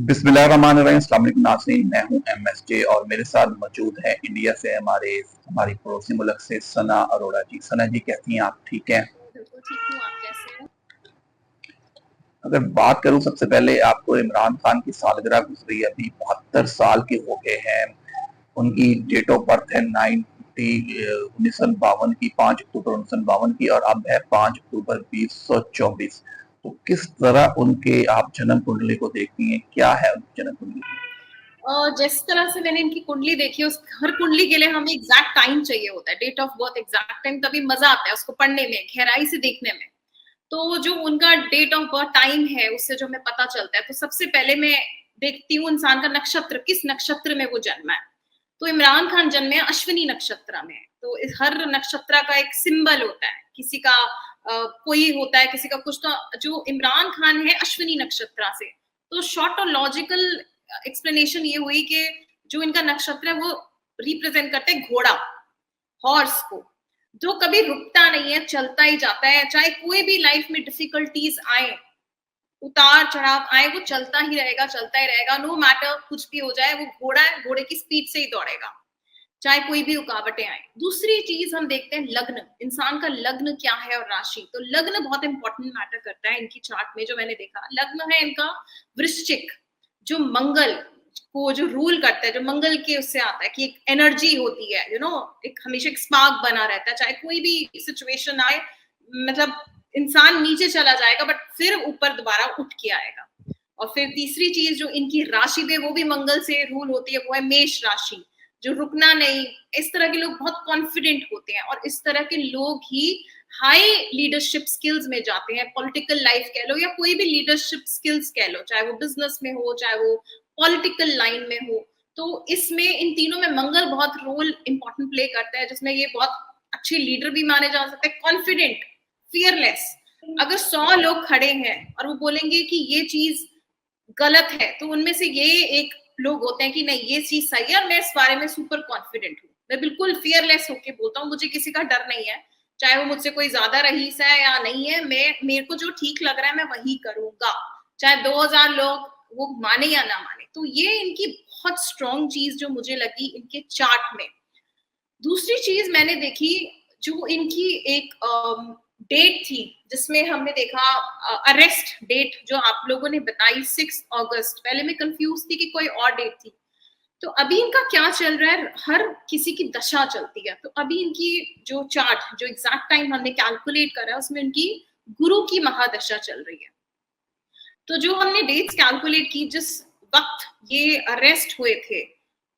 बिस्मिल्लाहिर्रहमानिर्रहीम। अस्सलाम वालेकुम नाज़रीन, मैं हूं MSJ और मेरे साथ मौजूद है इंडिया से हमारी पड़ोसी मुल्क से सना अरोड़ा जी। सना जी, कैसी हैं आप? ठीक हैं? बिल्कुल ठीक हूँ। आप कैसे हैं? अगर बात करूं, सबसे पहले आपको इमरान खान की सालगिरह गुजरी, अभी 72 साल के हो गए हैं। उनकी डेट ऑफ बर्थ है 1952 की, 5 अक्टूबर 1952 की, और अब है 5 अक्टूबर 2024। तो किस तरह उनके आप जन्म कुंडली को देखती हैं? क्या है उनकी जन्म कुंडली? जिस तरह से मैंने इनकी कुंडली देखी, उस हर कुंडली के लिए हमें एग्जैक्ट टाइम चाहिए होता है, date of birth exact time, तभी मजा आता है उसको पढ़ने में, गहराई से देखने में। तो जो उनका डेट ऑफ बर्थ टाइम है, उससे जो हमें पता चलता है, तो सबसे पहले मैं देखती हूँ इंसान का नक्षत्र, किस नक्षत्र में वो जन्मा है। तो इमरान खान जन्मे अश्विनी नक्षत्र में। तो हर नक्षत्र का एक सिंबल होता है, किसी का कोई होता है, किसी का कुछ। तो जो इमरान खान है अश्विनी नक्षत्र से, तो शॉर्ट और लॉजिकल एक्सप्लेनेशन ये हुई कि जो इनका नक्षत्र है वो रिप्रेजेंट करते हैं घोड़ा, हॉर्स को, जो कभी रुकता नहीं है, चलता ही जाता है। चाहे कोई भी लाइफ में डिफिकल्टीज आए, उतार चढ़ाव आए, वो चलता ही रहेगा, चलता ही रहेगा। नो मैटर कुछ भी हो जाए, वो घोड़ा है, घोड़े की स्पीड से ही दौड़ेगा, चाहे कोई भी रुकावटें आए। दूसरी चीज हम देखते हैं लग्न, इंसान का लग्न क्या है और राशि। तो लग्न बहुत इंपॉर्टेंट मैटर करता है इनकी चार्ट में। जो मैंने देखा, लग्न है इनका वृश्चिक, जो मंगल को जो रूल करता है, जो मंगल के उससे आता है कि एक एनर्जी होती है, एक हमेशा एक स्पार्क बना रहता है, चाहे कोई भी सिचुएशन आए, मतलब इंसान नीचे चला जाएगा बट फिर ऊपर दोबारा उठ के आएगा। और फिर तीसरी चीज जो इनकी राशि पे वो भी मंगल से रूल होती है, वो है मेष राशि, जो रुकना नहीं। इस तरह के लोग बहुत कॉन्फिडेंट होते हैं, और इस तरह के लोग ही हाई लीडरशिप स्किल्स में जाते हैं। पॉलिटिकल लाइफ कह लो या कोई भी लीडरशिप स्किल्स कह लो, चाहे वो बिजनेस में हो, चाहे वो पॉलिटिकल लाइन में हो। तो इसमें इन तीनों में मंगल बहुत रोल इंपॉर्टेंट प्ले करता है, जिसमें ये बहुत अच्छे लीडर भी माने जा सकते हैं, कॉन्फिडेंट, फियरलेस। अगर 100 लोग खड़े हैं और वो बोलेंगे कि ये चीज गलत है, तो उनमें से ये एक लोग होते हैं कि नहीं, ये चीज सही है और मैं इस बारे में सुपर कॉन्फिडेंट हूँ, मैं बिल्कुल फियरलेस होके बोलता हूँ, मुझे किसी का डर नहीं है, चाहे वो मुझसे कोई ज्यादा रईस है या नहीं है, मेरे को जो ठीक लग रहा है मैं वही करूंगा, चाहे 2000 लोग वो माने या ना माने। तो ये इनकी बहुत स्ट्रॉन्ग चीज जो मुझे लगी इनके चार्ट में। दूसरी चीज मैंने देखी, जो इनकी एक डेट थी, जिसमें हमने देखा अरेस्ट डेट जो आप लोगों ने बताई 6 अगस्त। पहले मैं कंफ्यूज थी कि कोई और डेट थी। तो अभी इनका क्या चल रहा है, हर किसी की दशा चलती है। तो अभी इनकी जो चार्ट, जो एग्जैक्ट टाइम हमने कैलकुलेट करा, उसमें इनकी गुरु की महादशा चल रही है। तो जो हमने डेट्स कैलकुलेट की, जिस वक्त ये अरेस्ट हुए थे,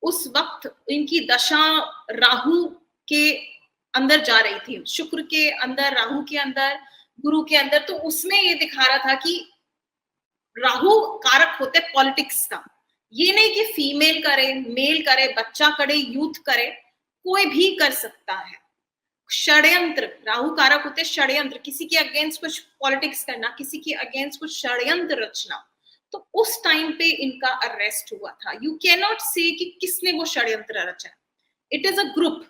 उस वक्त इनकी दशा राहु के अंदर जा रही थी, शुक्र के अंदर, राहु के अंदर, गुरु के अंदर। तो उसमें ये दिखा रहा था कि राहु कारक होते पॉलिटिक्स का। ये नहीं कि फीमेल करे, मेल करे, बच्चा करे, यूथ करे, कोई भी कर सकता है। षड्यंत्र, राहु कारक होते षड्यंत्र, किसी के अगेंस्ट कुछ पॉलिटिक्स करना, किसी के अगेंस्ट कुछ षड्यंत्र रचना। तो उस टाइम पे इनका अरेस्ट हुआ था। यू कैन नॉट से कि किसने वो षड्यंत्र रचा। It is a group,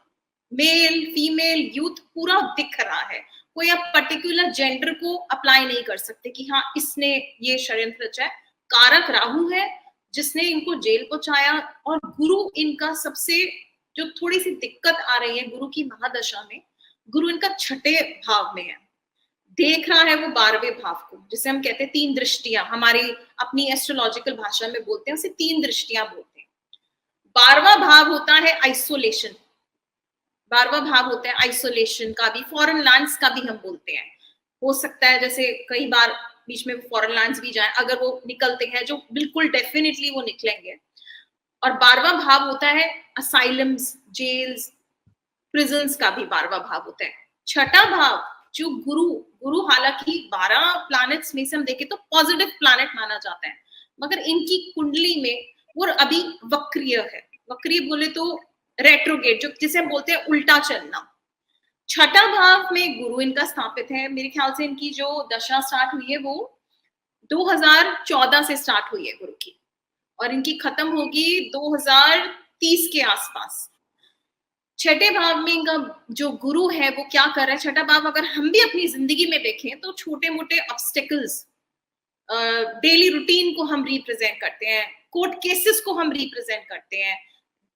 male, female, youth, पूरा दिख रहा है। कोई आप पर्टिकुलर जेंडर को अप्लाई नहीं कर सकते कि हाँ इसने ये षड्यंत्र रचा है। कारक राहु है, जिसने इनको जेल पहुंचाया। और गुरु इनका सबसे, जो थोड़ी सी दिक्कत आ रही है गुरु की महादशा में, गुरु इनका 6ठे भाव में है, देख रहा है वो 12वें भाव को, जिसे हम कहते हैं 3 दृष्टियां, हमारी अपनी एस्ट्रोलॉजिकल भाषा में बोलते हैं उसे 3 दृष्टियां बोलते हैं। 12वां भाव होता है आइसोलेशन, 12वां भाव होता है आइसोलेशन का भी, फॉरेन लैंड्स का भी हम बोलते हैं। हो सकता है जैसे कई बार बीच में फॉरेन लैंड्स भी जाए, अगर वो निकलते हैं, जो बिल्कुल डेफिनेटली वो निकलेंगे। और 12वां भाव होता है असाइलम्स, जेल्स, प्रिजन्स का भी 12वां भाव होता है। 6ठा भाव जो गुरु, गुरु हालांकि 12 प्लैनेट्स में से हम देखें तो पॉजिटिव प्लैनेट माना जाता है, मगर इनकी कुंडली में वो अभी वक्रीय है। वक्रीय बोले तो रेट्रोगेट, जो जिसे हम बोलते हैं उल्टा चलना। 6ठा भाव में गुरु इनका स्थापित है। मेरे ख्याल से इनकी जो दशा स्टार्ट हुई है वो 2014 से स्टार्ट हुई है गुरु की, और इनकी खत्म होगी 2030 के आसपास। 6ठे भाव में इनका जो गुरु है वो क्या कर रहा है, 6ठा भाव अगर हम भी अपनी जिंदगी में देखें तो छोटे मोटे ऑब्स्टेकल्स, डेली रूटीन को हम रिप्रेजेंट करते हैं, कोर्ट केसेस को हम रिप्रेजेंट करते हैं,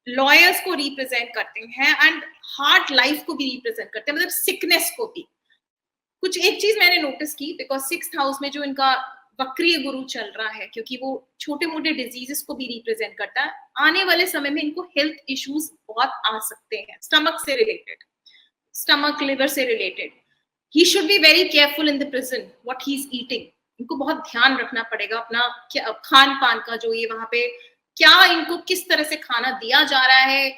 लॉयर्स को रिप्रेजेंट करते हैं, एंड हार्ट लाइफ को भी रिप्रेजेंट करते हैं, मतलब सिकनेस को भी। कुछ एक चीज मैंने नोटिस की, बिकॉज 6th हाउस में जो इनका वक्रीय गुरु चल रहा है, क्योंकि वो छोटे मोटे डिजीजेस को भी रिप्रेजेंट करता है, आने वाले समय में इनको हेल्थ इश्यूज बहुत आ सकते हैं, स्टमक से रिलेटेड, स्टमक लिवर से related. He should be very careful in the prison what he is eating. इनको बहुत ध्यान रखना पड़ेगा अपना खान पान का, जो ये वहां पे क्या इनको किस तरह से खाना दिया जा रहा है,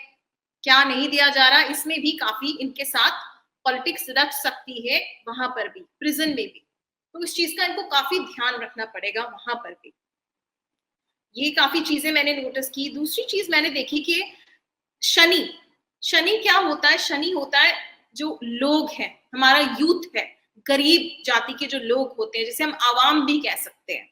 क्या नहीं दिया जा रहा, इसमें भी काफी इनके साथ पॉलिटिक्स रच सकती है, वहां पर भी, प्रिजन में भी। तो इस चीज का इनको काफी ध्यान रखना पड़ेगा वहां पर भी। ये काफी चीजें मैंने नोटिस की। दूसरी चीज मैंने देखी कि शनि, शनि क्या होता है? शनि होता है जो लोग हैं, हमारा यूथ है, गरीब जाति के जो लोग होते हैं, जिसे हम आवाम भी कह सकते हैं।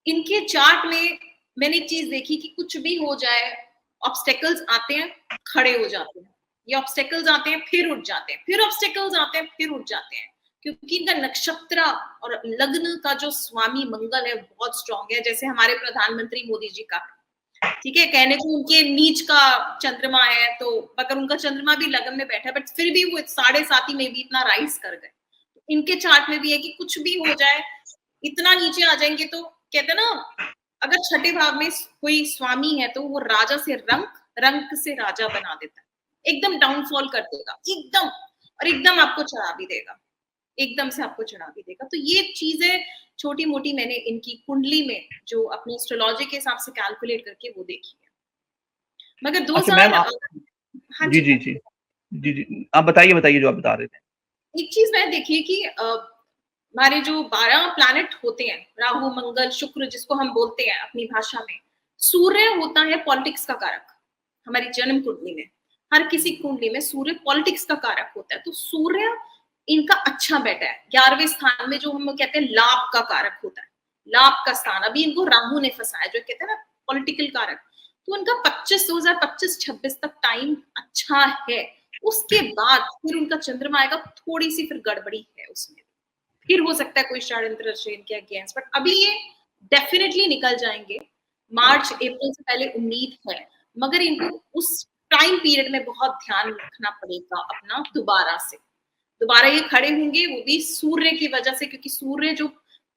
इनके चार्ट में मैंने एक चीज देखी कि कुछ भी हो जाए, ऑब्स्टेकल्स आते हैं, खड़े हो जाते हैं, ये ऑब्स्टेकल्स आते हैं फिर उठ जाते हैं, फिर ऑब्स्टेकल्स आते हैं फिर उठ जाते हैं, क्योंकि इनका नक्षत्र और लग्न का जो स्वामी मंगल है बहुत स्ट्रांग है, जैसे हमारे प्रधानमंत्री मोदी जी का है। ठीक है, कहने को उनके नीच का चंद्रमा है, तो अगर उनका चंद्रमा भी लगन में बैठा है, बट फिर भी वो 7.5 में भी इतना राइज कर गए। इनके चार्ट में भी है कि कुछ भी हो जाए, इतना नीचे आ जाएंगे, तो कहते हैं ना, अगर छठे भाव में कोई स्वामी है तो वो राजा से रंक, रंक से राजा बना देता है, एकदम डाउनफॉल कर देगा एकदम, और एकदम आपको चढ़ा भी देगा, एकदम से आपको चढ़ा भी देगा। तो ये चीजें छोटी मोटी मैंने इनकी कुंडली में जो अपनी एस्ट्रोलॉजी के हिसाब से कैलकुलेट करके वो देखी है। मगर अच्छा मैम 2000, आप, हाँ जी जी जी हाँ जी जी, जी जी आप बताइए बताइए जो आप बता रहे थे। एक चीज मैंने देखी है कि हमारे जो 12 प्लैनेट होते हैं, राहु मंगल शुक्र जिसको हम बोलते हैं अपनी भाषा में, सूर्य होता है पॉलिटिक्स का कारक। हमारी जन्म कुंडली में, हर किसी कुंडली में सूर्य पॉलिटिक्स का कारक होता है। तो सूर्य इनका अच्छा बेटा है 11वें स्थान में, जो हम कहते हैं लाभ का कारक होता है, लाभ का स्थान। अभी इनको राहु ने फंसाया, जो कहते हैं ना पॉलिटिकल कारक। तो इनका 2025-26 तक टाइम अच्छा है, उसके बाद फिर उनका चंद्रमा आएगा, थोड़ी सी फिर गड़बड़ी है उसमें, फिर हो सकता है कोई षड्यंत्र रचे इनके अगेंस्ट, बट अभी ये डेफिनेटली निकल जाएंगे। मार्च अप्रैल से पहले उम्मीद है, मगर इनको उस टाइम पीरियड में बहुत ध्यान रखना पड़ेगा अपना, दोबारा से दोबारा ये खड़े होंगे, वो भी सूर्य की वजह से, क्योंकि सूर्य जो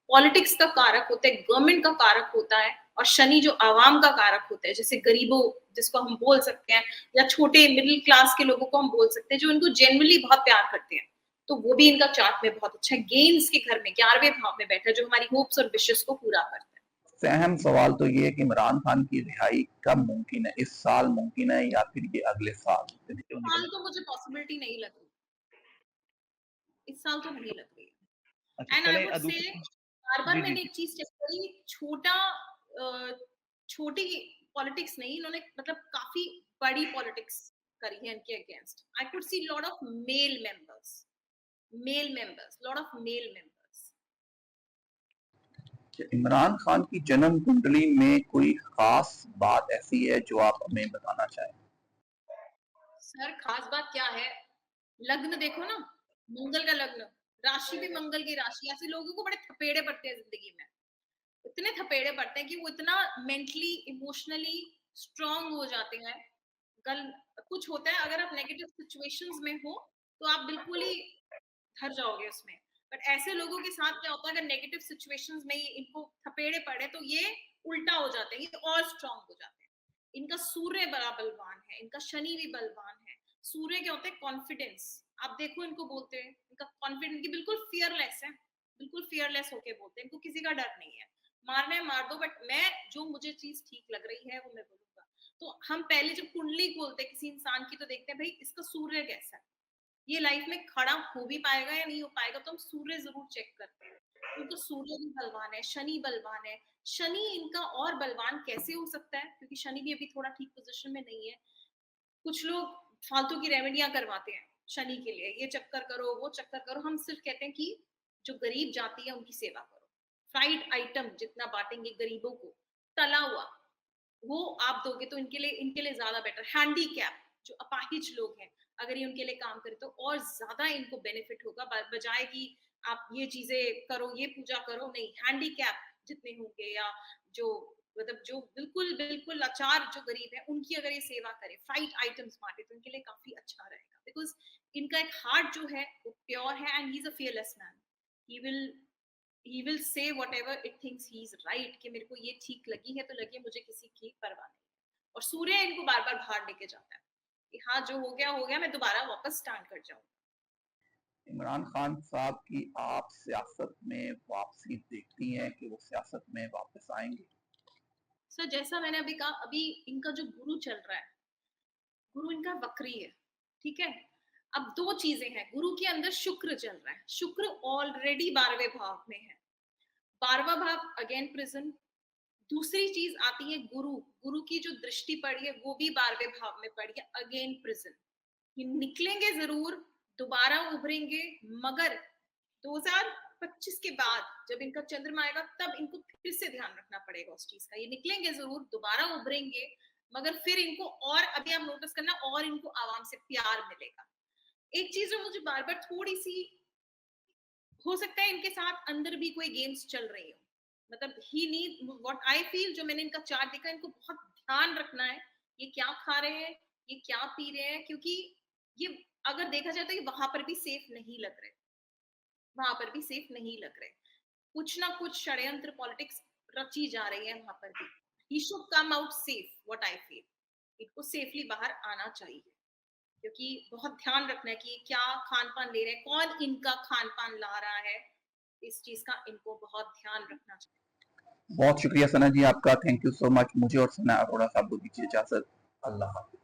पॉलिटिक्स का कारक होता है, गवर्नमेंट का कारक होता है, और शनि जो आवाम का कारक होता है, जैसे गरीबों जिसको हम बोल सकते हैं, या छोटे मिडिल क्लास के लोगों को हम बोल सकते हैं, जो इनको जेन्युइनली बहुत प्यार करते हैं। तो वो भी इनका चार्ट में बहुत अच्छा है, गेन्स के घर में 11वें भाव में बैठा है, जो हमारी होप्स और विशेष को पूरा करता है। सबसे अहम सवाल तो ये है कि इमरान खान की रिहाई कब मुमकिन है? इस साल मुमकिन है या फिर ये अगले साल? साल तो मुझे पॉसिबिलिटी नहीं लग रही, इस साल तो नहीं लग रही। अच्छा एंड आई चले वुड से, दूसरी, बार बार जी जी मैंने जी। एक चीज चेक करी, छोटी पॉलिटिक्स नहीं, इन्होंने मतलब काफी बड़ी पॉलिटिक्स करी है इनके against. I could see lot of male members, lot of male members. Imran Khan की जन्म कुंडली में कोई खास बात ऐसी है जो आप हमें बताना चाहें? सर खास बात क्या है, लग्न देखो ना, मंगल का लग्न, राशि भी मंगल की राशि। ऐसे लोगों को बड़े थपेड़े पड़ते हैं जिंदगी में, इतने थपेड़े पड़ते हैं कि वो इतना मेंटली इमोशनली स्ट्रांग हो जाते हैं। कल कुछ होता है, अगर आप नेगेटिव सिचुएशंस में हो तो आप बिल्कुल ही धर जाओगे उसमें, बट ऐसे लोगों के साथ क्या होता है, अगर नेगेटिव सिचुएशंस में इनको थपेड़े पड़े तो ये उल्टा हो जाते हैं, ये और स्ट्रांग हो जाते हैं। इनका सूर्य बड़ा बलवान है, इनका शनि भी बलवान है। सूर्य क्या होता है? कॉन्फिडेंस। आप देखो इनको बोलते हैं, इनका कॉन्फिडेंस की बिल्कुल फियरलेस है, बिल्कुल फियरलेस होके बोलते हैं, इनको किसी का डर नहीं है, मारना है मार दो, बट मैं जो मुझे चीज ठीक लग रही है वो मैं बोलूंगा। तो हम पहले जब कुंडली खोलते हैं किसी इंसान की, तो देखते हैं भाई इसका सूर्य कैसा है, ये लाइफ में खड़ा हो भी पाएगा या नहीं हो पाएगा, तो हम सूर्य जरूर चेक करते हैं। उनको सूर्य भी बलवान है, शनि बलवान है। शनि इनका और बलवान कैसे हो सकता है, क्योंकि शनि भी अभी थोड़ा ठीक पोजीशन में नहीं है। कुछ लोग फालतू की रेमेडियां करवाते हैं शनि के लिए, ये चक्कर करो वो चक्कर करो। हम सिर्फ कहते हैं कि जो गरीब जाति है उनकी सेवा करो, फ्राइड आइटम जितना बांटेंगे गरीबों को, तला हुआ, वो आप दोगे तो इनके लिए ज्यादा बेटर। हैंडीकैप जो अपाहिज लोग हैं, अगर ये उनके लिए काम करे तो और ज्यादा इनको बेनिफिट होगा, बजाय कि आप ये चीजें करो, ये पूजा करो। नहीं, हैंडीकैप जितने होंगे, या जो मतलब जो बिल्कुल बिल्कुल लाचार जो गरीब है उनकी अगर ये सेवा करे फ्राइड आइटम्स बांटे तो उनके लिए काफी अच्छा रहेगा, बिकॉज इनका एक हार्ट जो है वो प्योर है and he is a fearless man. He will say whatever it thinks he is right, कि मेरे को ये ठीक लगी है तो लगी है, मुझे किसी की परवाह नहीं. और सूर्य इनको बार बार बाहर लेके जाता है कि हाँ जो हो गया मैं दोबारा वापस स्टार्ट कर जाऊं. इमरान खान साहब की आप सियासत में वापसी देखती हैं कि वो सियासत में वापस आएंगे? सर जैसा मैंने अभी कहा, अभी इनका जो गुरु चल रहा है, गुरु इनका वक्री है, ठीक है. अब दो चीजें हैं, गुरु के अंदर शुक्र चल रहा है, शुक्र ऑलरेडी 12वें भाव में है, 12वां भाव अगेन प्रिजन. दूसरी चीज आती है गुरु, गुरु की जो दृष्टि पड़ी है वो भी 12वें भाव में पड़ी है, अगेन प्रिजन. ये निकलेंगे जरूर, दोबारा उभरेंगे, मगर 2025 के बाद जब इनका चंद्रमा आएगा तब इनको फिर से ध्यान रखना पड़ेगा उस चीज का. ये निकलेंगे जरूर, दोबारा उभरेंगे, मगर फिर इनको और अभी आप नोटिस करना, और इनको आवाम से प्यार मिलेगा. एक चीज जो मुझे बार बार थोड़ी सी, हो सकता है इनके साथ अंदर भी कोई गेम्स चल रही हो, मतलब ही नीड व्हाट आई फील, जो मैंने इनका चार्ट देखा, इनको बहुत ध्यान रखना है ये क्या खा रहे हैं, ये क्या पी रहे हैं, क्योंकि ये अगर देखा जाए तो ये वहां पर भी सेफ नहीं लग रहे, वहां पर भी सेफ नहीं लग रहे. कुछ ना कुछ षड्यंत्र पॉलिटिक्स रची जा रही है वहां पर भी. He should come out safe, what I feel. इनको सेफली बाहर आना चाहिए, क्योंकि बहुत ध्यान रखना है कि क्या खान पान ले रहे हैं, कौन इनका खान पान ला रहा है, इस चीज का इनको बहुत ध्यान रखना चाहिए. बहुत शुक्रिया सना जी आपका, थैंक यू सो मच. मुझे और सना अरोड़ा साहब को दीजिए इजाजत. अल्लाह हाफिज.